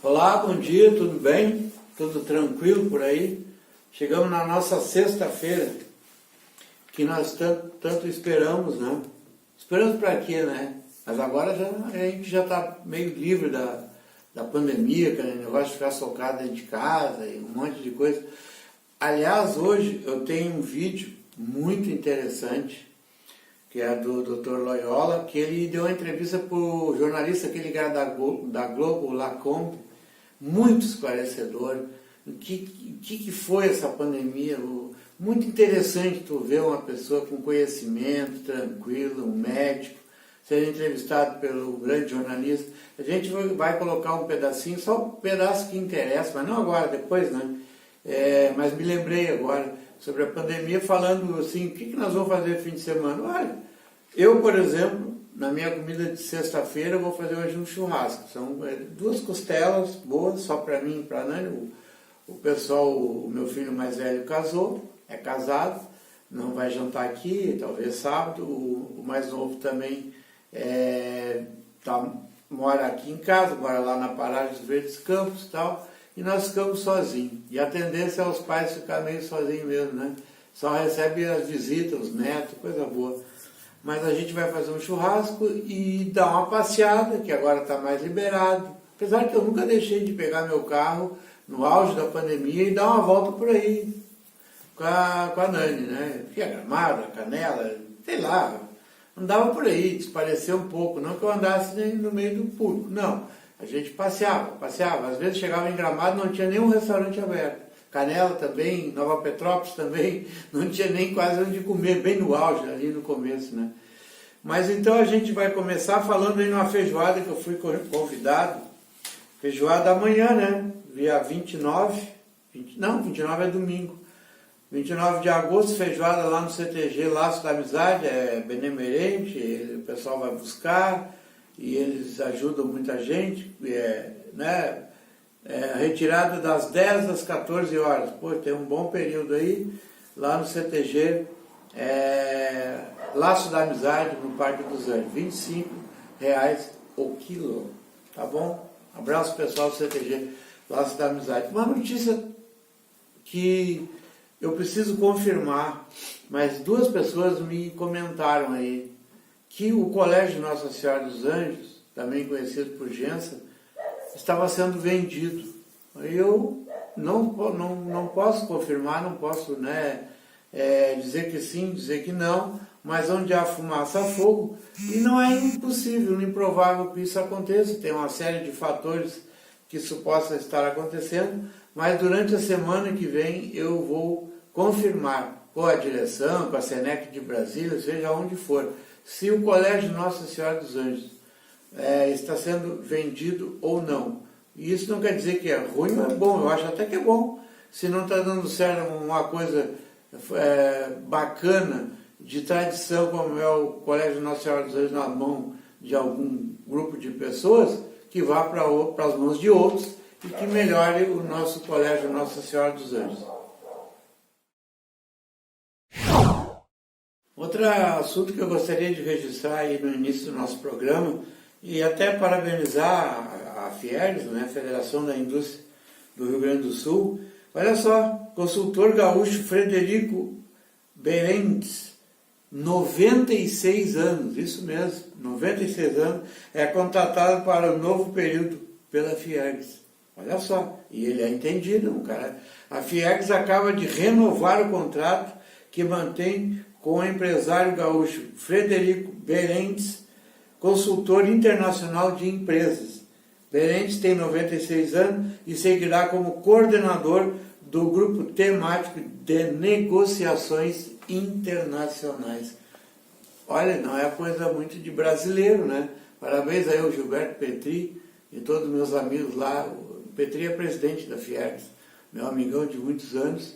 Olá, bom dia, tudo bem? Tudo tranquilo por aí? Chegamos na nossa sexta-feira, que nós tanto esperamos, né? Esperamos para quê, né? Mas agora a gente já está meio livre da pandemia, aquele negócio de ficar socado dentro de casa e um monte de coisa. Aliás, hoje eu tenho um vídeo muito interessante, que é do Dr. Loyola, que ele deu uma entrevista para o jornalista, aquele cara da Globo, Lacombe, muito esclarecedor. O que foi essa pandemia? Muito interessante tu ver uma pessoa com conhecimento, tranquilo, um médico, ser entrevistado pelo grande jornalista. A gente vai colocar um pedacinho, só um pedaço que interessa, mas não agora, depois, né? Mas me lembrei agora sobre a pandemia, falando assim, o que nós vamos fazer no fim de semana? Olha, eu, por exemplo, na minha comida de sexta-feira, eu vou fazer hoje um churrasco. São 2 costelas boas, só para mim e para a Nani. O pessoal, o meu filho mais velho casou, é casado, não vai jantar aqui, talvez sábado. O mais novo também mora aqui em casa, mora lá na Paragem dos Verdes Campos e tal. E nós ficamos sozinhos. E a tendência é os pais ficar meio sozinhos mesmo, né? Só recebe as visitas, os netos, coisa boa. Mas a gente vai fazer um churrasco e dar uma passeada, que agora está mais liberado. Apesar que eu nunca deixei de pegar meu carro no auge da pandemia e dar uma volta por aí com a Nani, né? Via Gramado, Canela, sei lá. Andava por aí, desapareceu um pouco. Não que eu andasse nem no meio do público, não. A gente passeava. Às vezes chegava em Gramado, não tinha nenhum restaurante aberto. Canela também, Nova Petrópolis também, não tinha nem quase onde comer, bem no auge, ali no começo, né? Mas então a gente vai começar falando aí numa feijoada que eu fui convidado. Feijoada amanhã, né? Dia 29 é domingo. 29 de agosto, feijoada lá no CTG, Laço da Amizade, é benemerente, o pessoal vai buscar e eles ajudam muita gente, né? Retirada das 10 às 14 horas. Pô, tem um bom período aí, lá no CTG, Laço da Amizade, no Parque dos Anjos, R$25 o quilo, tá bom? Abraço pessoal do CTG, Laço da Amizade. Uma notícia que eu preciso confirmar, mas 2 pessoas me comentaram aí, que o Colégio Nossa Senhora dos Anjos, também conhecido por Gença, estava sendo vendido. Eu não posso confirmar, não posso, né, dizer que sim, dizer que não, mas onde há fumaça há fogo, e não é impossível, improvável que isso aconteça. Tem uma série de fatores que isso possa estar acontecendo, mas durante a semana que vem eu vou confirmar com a direção, com a Senec de Brasília, seja onde for, se o Colégio Nossa Senhora dos Anjos está sendo vendido ou não. E isso não quer dizer que é ruim ou é bom, eu acho até que é bom. Se não está dando certo uma coisa bacana, de tradição, como é o Colégio Nossa Senhora dos Anjos na mão de algum grupo de pessoas, que vá para as mãos de outros e que melhore o nosso Colégio Nossa Senhora dos Anjos. Outro assunto que eu gostaria de registrar aí no início do nosso programa, e até parabenizar a Fiergs, né, a Federação da Indústria do Rio Grande do Sul. Olha só, consultor gaúcho Frederico Berentes, 96 anos, isso mesmo, 96 anos, é contratado para o novo período pela Fiergs. Olha só, e ele é entendido, um cara. A Fiergs acaba de renovar o contrato que mantém com o empresário gaúcho Frederico Berentes, consultor internacional de empresas. Berentes tem 96 anos e seguirá como coordenador do grupo temático de negociações internacionais. Olha, não é coisa muito de brasileiro, né? Parabéns aí ao Gilberto Petri e todos os meus amigos lá. O Petri é presidente da Fiergs, meu amigão de muitos anos,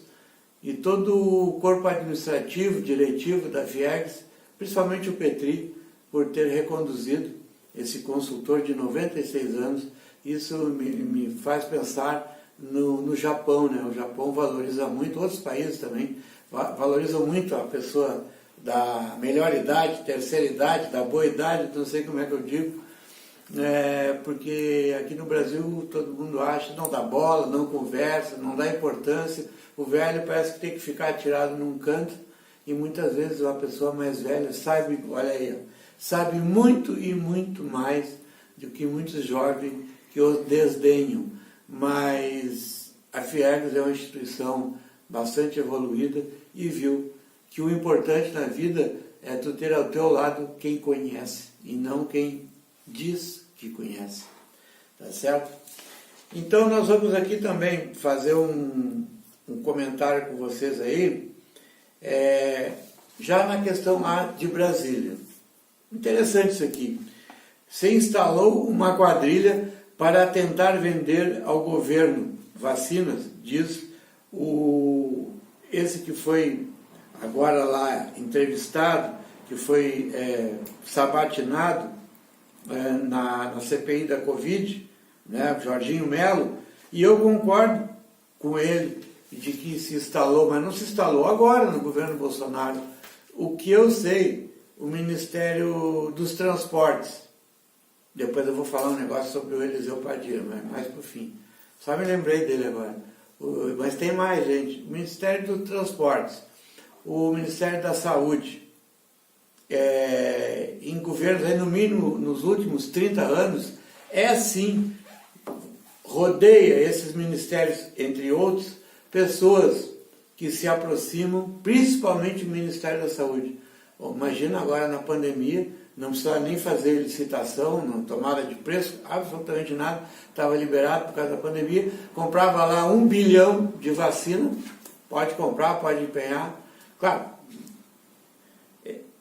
e todo o corpo administrativo, diretivo da Fiergs, principalmente o Petri, por ter reconduzido esse consultor de 96 anos. Isso me faz pensar no Japão, né? O Japão valoriza muito, outros países também valorizam muito a pessoa da melhor idade, terceira idade, da boa idade, não sei como é que eu digo, porque aqui no Brasil todo mundo acha, não dá bola, não conversa, não dá importância. O velho parece que tem que ficar atirado num canto, e muitas vezes uma pessoa mais velha sabe, olha aí, sabe muito e muito mais do que muitos jovens que o desdenham. Mas a Fiergs é uma instituição bastante evoluída e viu que o importante na vida é tu ter ao teu lado quem conhece e não quem diz que conhece. Tá certo? Então nós vamos aqui também fazer um comentário com vocês aí, já na questão lá de Brasília. Interessante isso aqui. Se instalou uma quadrilha para tentar vender ao governo vacinas, diz esse que foi agora lá entrevistado, que foi sabatinado na CPI da Covid, né, Jorginho Melo, e eu concordo com ele de que se instalou, mas não se instalou agora no governo Bolsonaro. O que eu sei, o Ministério dos Transportes, depois eu vou falar um negócio sobre o Eliseu Padilha, mas mais por fim. Só me lembrei dele agora. Mas tem mais, gente. O Ministério dos Transportes, o Ministério da Saúde, em governos, aí no mínimo nos últimos 30 anos, sim, rodeia esses ministérios, entre outros, pessoas que se aproximam, principalmente o Ministério da Saúde. Imagina agora na pandemia, não precisava nem fazer licitação, não tomada de preço, absolutamente nada, estava liberado por causa da pandemia, comprava lá 1 bilhão de vacina, pode comprar, pode empenhar. Claro,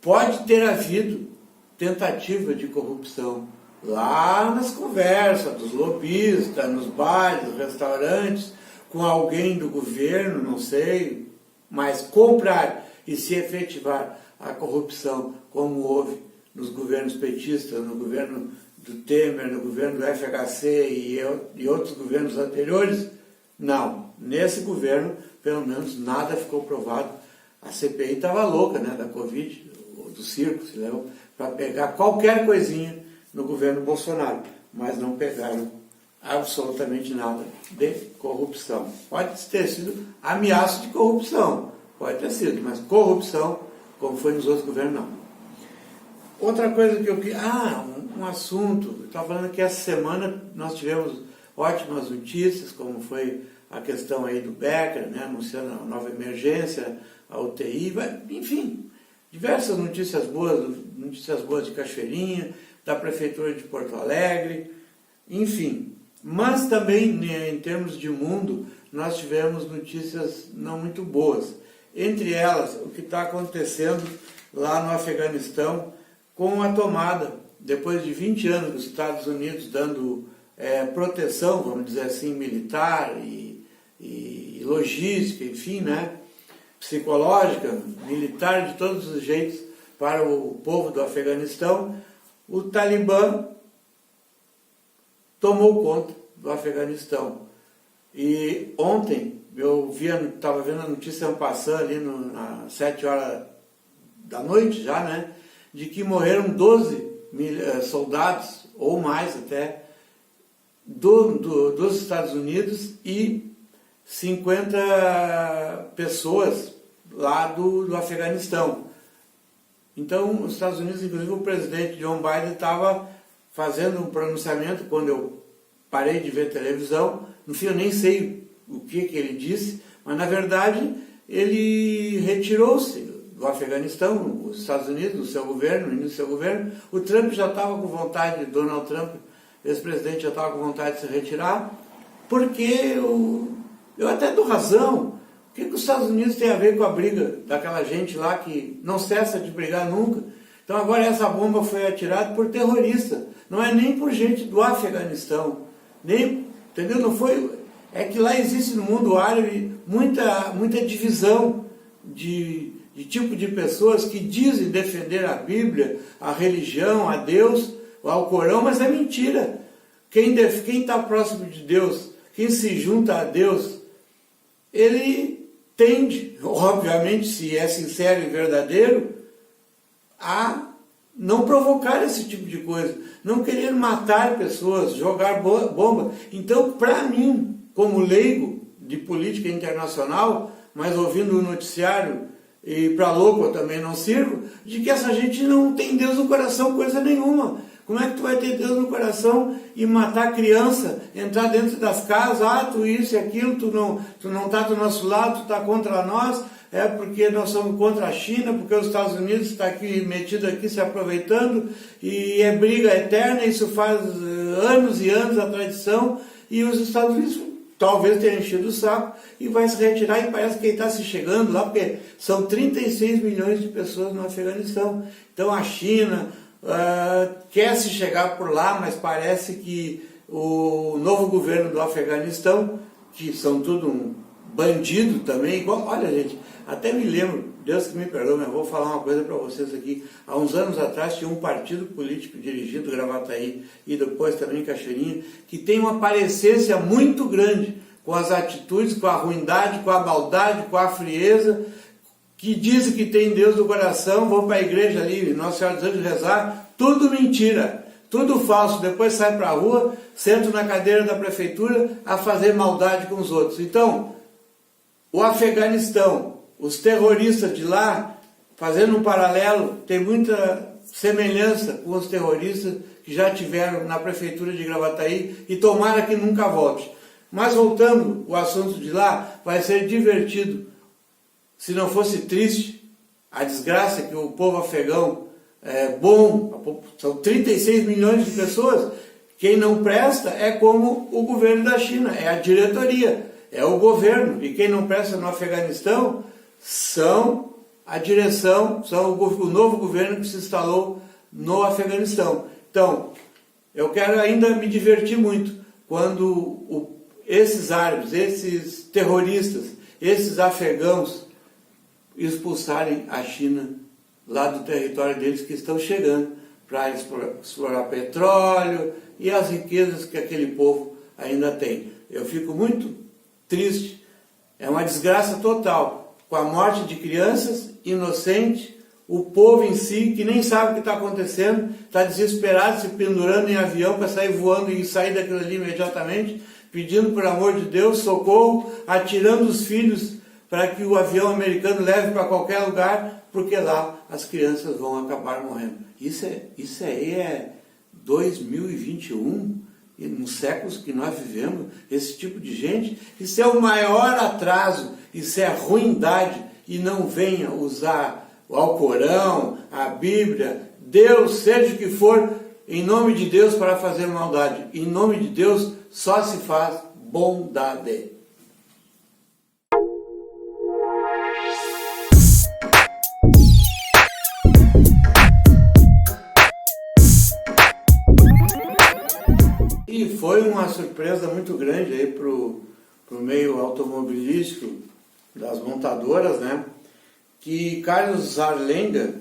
pode ter havido tentativa de corrupção lá nas conversas dos lobistas, nos bares, nos restaurantes, com alguém do governo, não sei, mas comprar e se efetivar a corrupção, como houve nos governos petistas, no governo do Temer, no governo do FHC e outros governos anteriores, não. Nesse governo, pelo menos, nada ficou provado. A CPI estava louca, né, da Covid, do circo, se lembra, para pegar qualquer coisinha no governo Bolsonaro, mas não pegaram absolutamente nada de corrupção. Pode ter sido ameaça de corrupção, pode ter sido, mas corrupção, como foi nos outros governos, não. Outra coisa que eu queria... um assunto. Eu estava falando que essa semana nós tivemos ótimas notícias, como foi a questão aí do Becker, né, anunciando a nova emergência, a UTI, enfim, diversas notícias boas de Cachoeirinha, da Prefeitura de Porto Alegre, enfim. Mas também, em termos de mundo, nós tivemos notícias não muito boas. Entre elas, o que está acontecendo lá no Afeganistão, com a tomada, depois de 20 anos dos Estados Unidos dando proteção, vamos dizer assim, militar e logística, enfim, né, psicológica, militar, de todos os jeitos, para o povo do Afeganistão, o Talibã tomou conta do Afeganistão. E ontem, eu estava vendo a notícia passando ali às 7 horas da noite já, né, de que morreram 12 soldados, ou mais até, dos Estados Unidos e 50 pessoas lá do Afeganistão. Então, os Estados Unidos, inclusive o presidente John Biden estava fazendo um pronunciamento quando eu parei de ver televisão. No fim, eu nem sei o que ele disse, mas na verdade ele retirou-se do Afeganistão, os Estados Unidos, do seu governo, no início do seu governo. O Trump já estava com vontade, Donald Trump, ex-presidente, já estava com vontade de se retirar, porque eu até dou razão. O que os Estados Unidos têm a ver com a briga daquela gente lá que não cessa de brigar nunca? Então agora essa bomba foi atirada por terrorista, não é nem por gente do Afeganistão, nem, entendeu? Não foi, é que lá existe no mundo árabe muita divisão de tipo de pessoas que dizem defender a Bíblia, a religião, a Deus, ao Corão, mas é mentira. Quem está próximo de Deus, quem se junta a Deus, ele tende, obviamente, se é sincero e verdadeiro, a não provocar esse tipo de coisa, não querer matar pessoas, jogar bomba. Então, para mim, como leigo de política internacional, mas ouvindo o noticiário, e para louco eu também não sirvo, de que essa gente não tem Deus no coração coisa nenhuma. Como é que tu vai ter Deus no coração e matar criança, entrar dentro das casas, tu isso e aquilo, tu não está do nosso lado, tu está contra nós, é porque nós somos contra a China, porque os Estados Unidos está aqui metido aqui se aproveitando, e é briga eterna, isso faz anos e anos a tradição, e os Estados Unidos talvez tenha enchido o saco e vai se retirar, e parece que ele está se chegando lá, porque são 36 milhões de pessoas no Afeganistão. Então a China quer se chegar por lá, mas parece que o novo governo do Afeganistão, que são tudo um bandido também, igual, olha gente, até me lembro, Deus que me perdoe, mas vou falar uma coisa para vocês aqui. Há uns anos atrás tinha um partido político dirigido Gravataí e depois também em Cachoeirinha, que tem uma parecência muito grande com as atitudes, com a ruindade, com a maldade, com a frieza, que dizem que tem Deus no coração, vão para a igreja ali, Nossa Senhora dos Anjos rezar, tudo mentira, tudo falso. Depois sai para a rua, sentam na cadeira da prefeitura a fazer maldade com os outros. Então, o Afeganistão, os terroristas de lá, fazendo um paralelo, tem muita semelhança com os terroristas que já tiveram na prefeitura de Gravataí, e tomara que nunca volte. Mas voltando o assunto de lá, vai ser divertido. Se não fosse triste a desgraça que o povo afegão é bom, são 36 milhões de pessoas, quem não presta é como o governo da China, é a diretoria, é o governo, e quem não presta no Afeganistão são a direção, são o novo governo que se instalou no Afeganistão. Então, eu quero ainda me divertir muito quando esses árabes, esses terroristas, esses afegãos expulsarem a China lá do território deles, que estão chegando para explorar petróleo e as riquezas que aquele povo ainda tem. Eu fico muito triste, é uma desgraça total, com a morte de crianças inocentes, o povo em si, que nem sabe o que está acontecendo, está desesperado, se pendurando em avião para sair voando e sair daquilo ali imediatamente, pedindo, por amor de Deus, socorro, atirando os filhos para que o avião americano leve para qualquer lugar, porque lá as crianças vão acabar morrendo. Isso aí é 2021, e nos séculos que nós vivemos, esse tipo de gente, isso é o maior atraso, isso é ruindade, e não venha usar o Alcorão, a Bíblia, Deus, seja o que for, em nome de Deus para fazer maldade. Em nome de Deus só se faz bondade. E foi uma surpresa muito grande aí pro meio automobilístico das montadoras, né? Que Carlos Zarlenga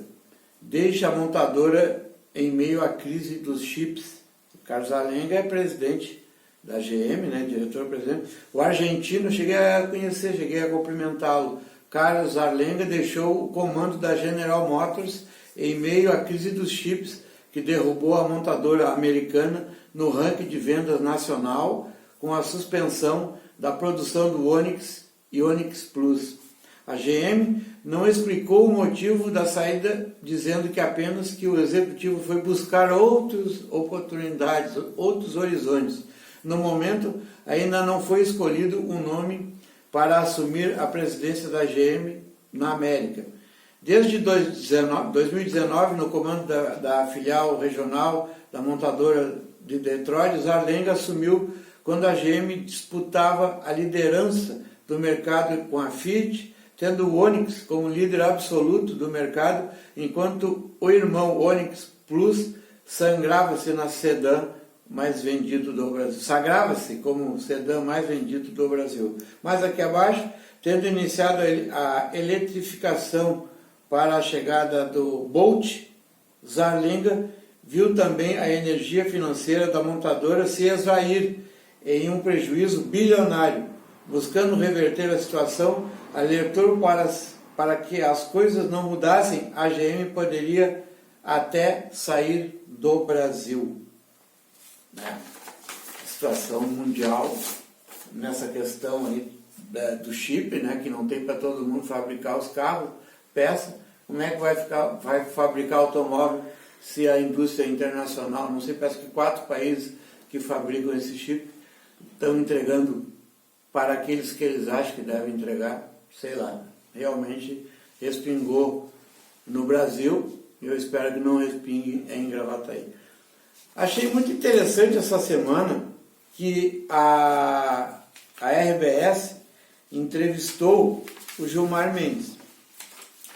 deixa a montadora em meio à crise dos chips. Carlos Zarlenga é presidente da GM, né? Diretor-presidente. O argentino, cheguei a conhecer, cheguei a cumprimentá-lo. Carlos Zarlenga deixou o comando da General Motors em meio à crise dos chips, que derrubou a montadora americana no ranking de vendas nacional, com a suspensão da produção do Onix e Onix Plus. A GM não explicou o motivo da saída, dizendo que apenas que o executivo foi buscar outras oportunidades, outros horizontes. No momento, ainda não foi escolhido um nome para assumir a presidência da GM na América. Desde 2019, no comando da filial regional da montadora de Detroit, Zarlenga assumiu quando a GM disputava a liderança do mercado com a Fiat, tendo o Onix como líder absoluto do mercado, enquanto o irmão Onix Plus sangrava-se na sedã mais vendido do Brasil. Sagrava-se como o sedã mais vendido do Brasil. Mas aqui abaixo, tendo iniciado a eletrificação para a chegada do Bolt, Zarlenga viu também a energia financeira da montadora se esvair em um prejuízo bilionário. Buscando reverter a situação, alertou para que as coisas não mudassem, a GM poderia até sair do Brasil. Né? A situação mundial nessa questão aí do chip, né, que não tem para todo mundo fabricar os carros, peça, como é que vai fabricar automóvel se a indústria internacional, não sei, parece que 4 países que fabricam esse chip estão entregando para aqueles que eles acham que devem entregar, sei lá, realmente respingou no Brasil, e eu espero que não respingue em Gravataí. Achei muito interessante essa semana que a RBS entrevistou o Gilmar Mendes.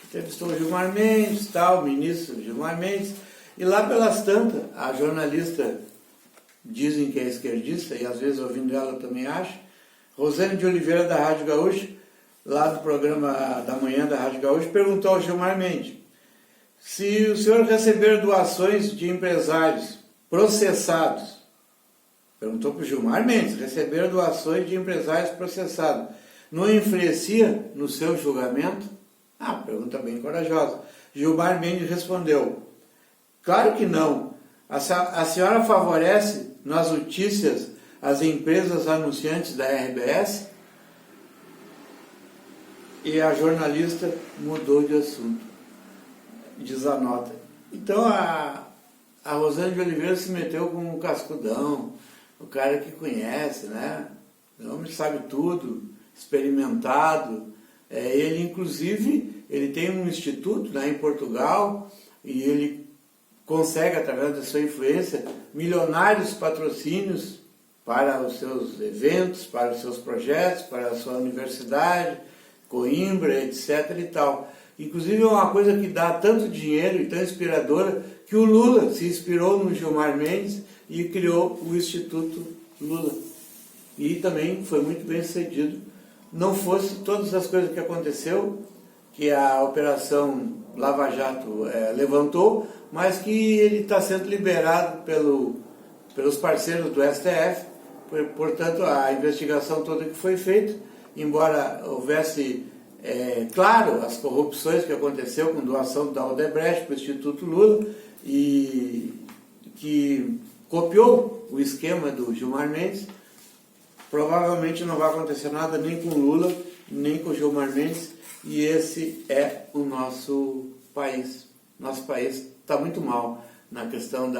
Entrevistou o Gilmar Mendes, tal, o ministro Gilmar Mendes, e lá pelas tantas, a jornalista, dizem que é esquerdista, e às vezes ouvindo ela eu também acho, Rosane de Oliveira da Rádio Gaúcha, lá do programa da manhã da Rádio Gaúcha, perguntou ao Gilmar Mendes se o senhor receber doações de empresários processados, perguntou para o Gilmar Mendes, receber doações de empresários processados, não influencia no seu julgamento? Pergunta bem corajosa. Gilmar Mendes respondeu, claro que não. A senhora favorece nas notícias as empresas anunciantes da RBS? E a jornalista mudou de assunto. Diz a nota. Então a Rosane de Oliveira se meteu com um cascudão, o cara que conhece, né? O homem sabe tudo, experimentado. Ele, inclusive, ele tem um instituto, né, em Portugal, e ele consegue, através da sua influência, milionários patrocínios para os seus eventos, para os seus projetos, para a sua universidade, Coimbra, etc. e tal. Inclusive é uma coisa que dá tanto dinheiro e tão inspiradora que o Lula se inspirou no Gilmar Mendes e criou o Instituto Lula. E também foi muito bem sucedido. Não fosse todas as coisas que aconteceu, que a Operação Lava Jato levantou, mas que ele está sendo liberado pelos parceiros do STF. Portanto, a investigação toda que foi feita, embora houvesse, claro, as corrupções que aconteceu com doação da Odebrecht para o Instituto Lula, e que copiou o esquema do Gilmar Mendes, provavelmente não vai acontecer nada nem com Lula, nem com Gilmar Mendes, e esse é o nosso país. Nosso país está muito mal na questão do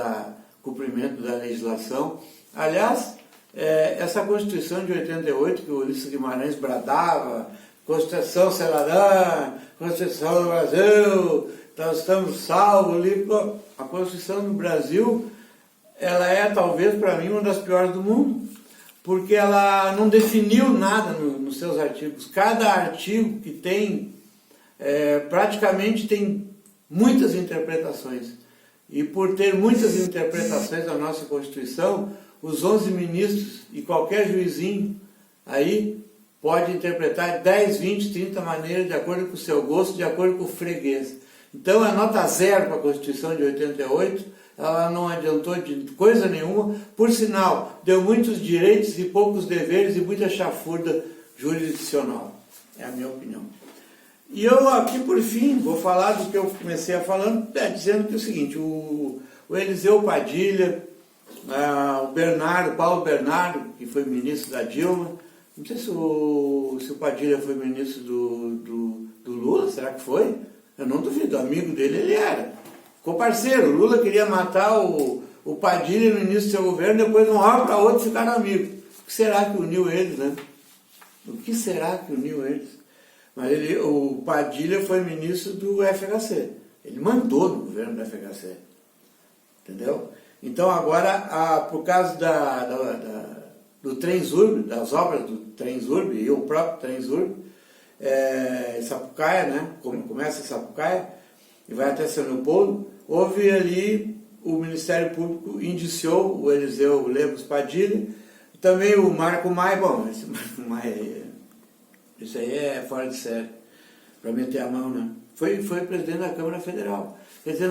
cumprimento da legislação. Aliás, essa Constituição de 88, que o Ulisses Guimarães bradava, Constituição cidadã, Constituição do Brasil, nós estamos salvos ali. A Constituição do Brasil, ela é talvez para mim uma das piores do mundo, porque ela não definiu nada nos seus artigos. Cada artigo que tem, praticamente tem muitas interpretações. E por ter muitas interpretações da nossa Constituição, os 11 ministros e qualquer juizinho aí pode interpretar 10, 20, 30 maneiras de acordo com o seu gosto, de acordo com o freguês. Então a nota 0 para a Constituição de 88, ela não adiantou de coisa nenhuma, por sinal, deu muitos direitos e poucos deveres e muita chafurda jurisdicional. É a minha opinião. E eu aqui, por fim, vou falar do que eu comecei a falando, dizendo que é o seguinte, o Eliseu Padilha, o Paulo Bernardo, que foi ministro da Dilma, não sei se o Padilha foi ministro do Lula, será que foi? Eu não duvido, amigo dele ele era. Ficou parceiro, o Lula queria matar o Padilha no início do seu governo, depois de um hora para outro ficaram amigos. O que será que uniu eles, né? O que será que uniu eles? Mas o Padilha foi ministro do FHC. Ele mandou no governo do FHC. Entendeu? Então agora, por causa do Transurb, das obras do Transurb e o próprio Transurb, Sapucaia, né? Começa em Sapucaia e vai até São Leopoldo, houve ali, o Ministério Público indiciou o Eliseu Lemos Padilha, também o Marco Maia. Bom, esse Marco Maia, isso aí é fora de série, para meter a mão, né? Foi presidente da Câmara Federal. Quer dizer,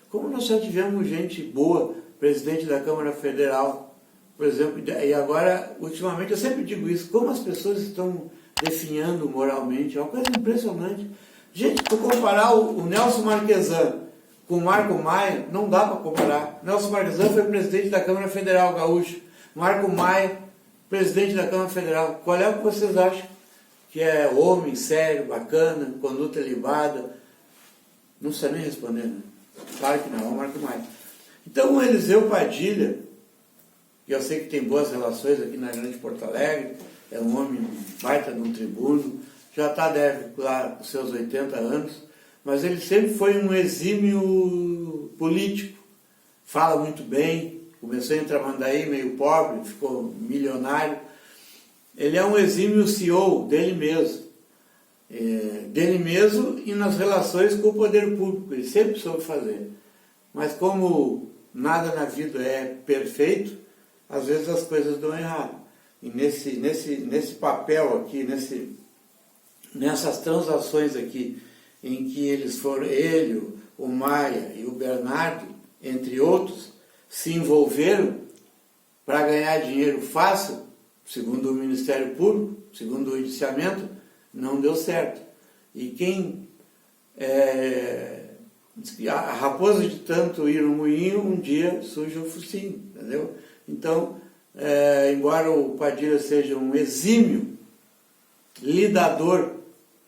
como nós já tivemos gente boa, presidente da Câmara Federal, por exemplo, e agora, ultimamente, eu sempre digo isso, como as pessoas estão definhando moralmente, é uma coisa impressionante. Gente, se comparar o Nelson Marquesan com o Marco Maia, não dá para comparar. Nelson Marquesan foi presidente da Câmara Federal Gaúcha. Marco Maia, presidente da Câmara Federal. Qual é o que vocês acham? Que é homem, sério, bacana, conduta libada? Não sei nem responder, né? Claro que não, é o Marco Maia. Então o Eliseu Padilha, que eu sei que tem boas relações aqui na Grande Porto Alegre, é um homem baita de um tribuno, já deve lá com seus 80 anos, mas ele sempre foi um exímio político, fala muito bem, começou em Tramandaí meio pobre, ficou milionário. Ele é um exímio CEO dele mesmo e nas relações com o poder público, ele sempre soube fazer. Mas como nada na vida é perfeito, às vezes as coisas dão errado. E nesse papel aqui, nessas transações aqui, em que eles foram, ele, o Maia e o Bernardo, entre outros, se envolveram para ganhar dinheiro fácil, segundo o Ministério Público, segundo o indiciamento, não deu certo. E quem a raposa de tanto ir no moinho, um dia suja o focinho, entendeu? Então, embora o Padilha seja um exímio lidador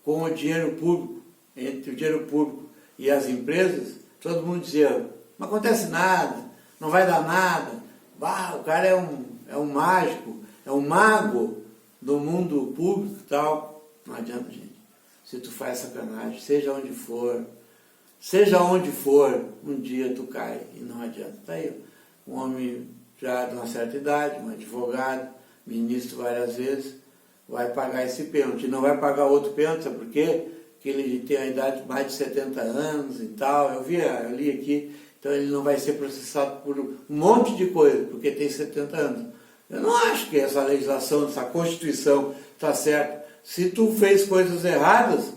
com o dinheiro público, entre o dinheiro público e as empresas, todo mundo dizia, não acontece nada, não vai dar nada, o cara é um mágico, é um mago do mundo público e tal. Não adianta, gente. Se tu faz sacanagem, seja onde for, um dia tu cai e não adianta. Tá aí, um homem já de uma certa idade, um advogado, ministro várias vezes, vai pagar esse pênalti. Não vai pagar outro pênalti, sabe por quê? Porque ele tem a idade de mais de 70 anos e tal. Eu li aqui, então ele não vai ser processado por um monte de coisa, porque tem 70 anos. Eu não acho que essa legislação, essa Constituição está certa. Se tu fez coisas erradas,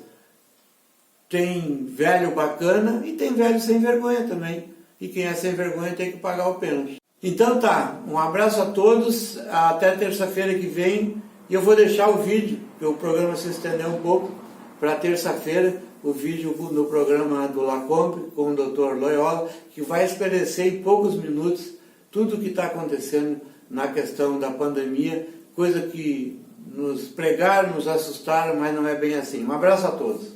tem velho bacana e tem velho sem vergonha também. E quem é sem vergonha tem que pagar o pênalti. Então tá, um abraço a todos, até terça-feira que vem. E eu vou deixar o vídeo, porque o programa se estendeu um pouco, para terça-feira, o vídeo do programa do Lacombe com o Dr. Loyola, que vai esclarecer em poucos minutos tudo o que está acontecendo na questão da pandemia, coisa que nos pregaram, nos assustaram, mas não é bem assim. Um abraço a todos.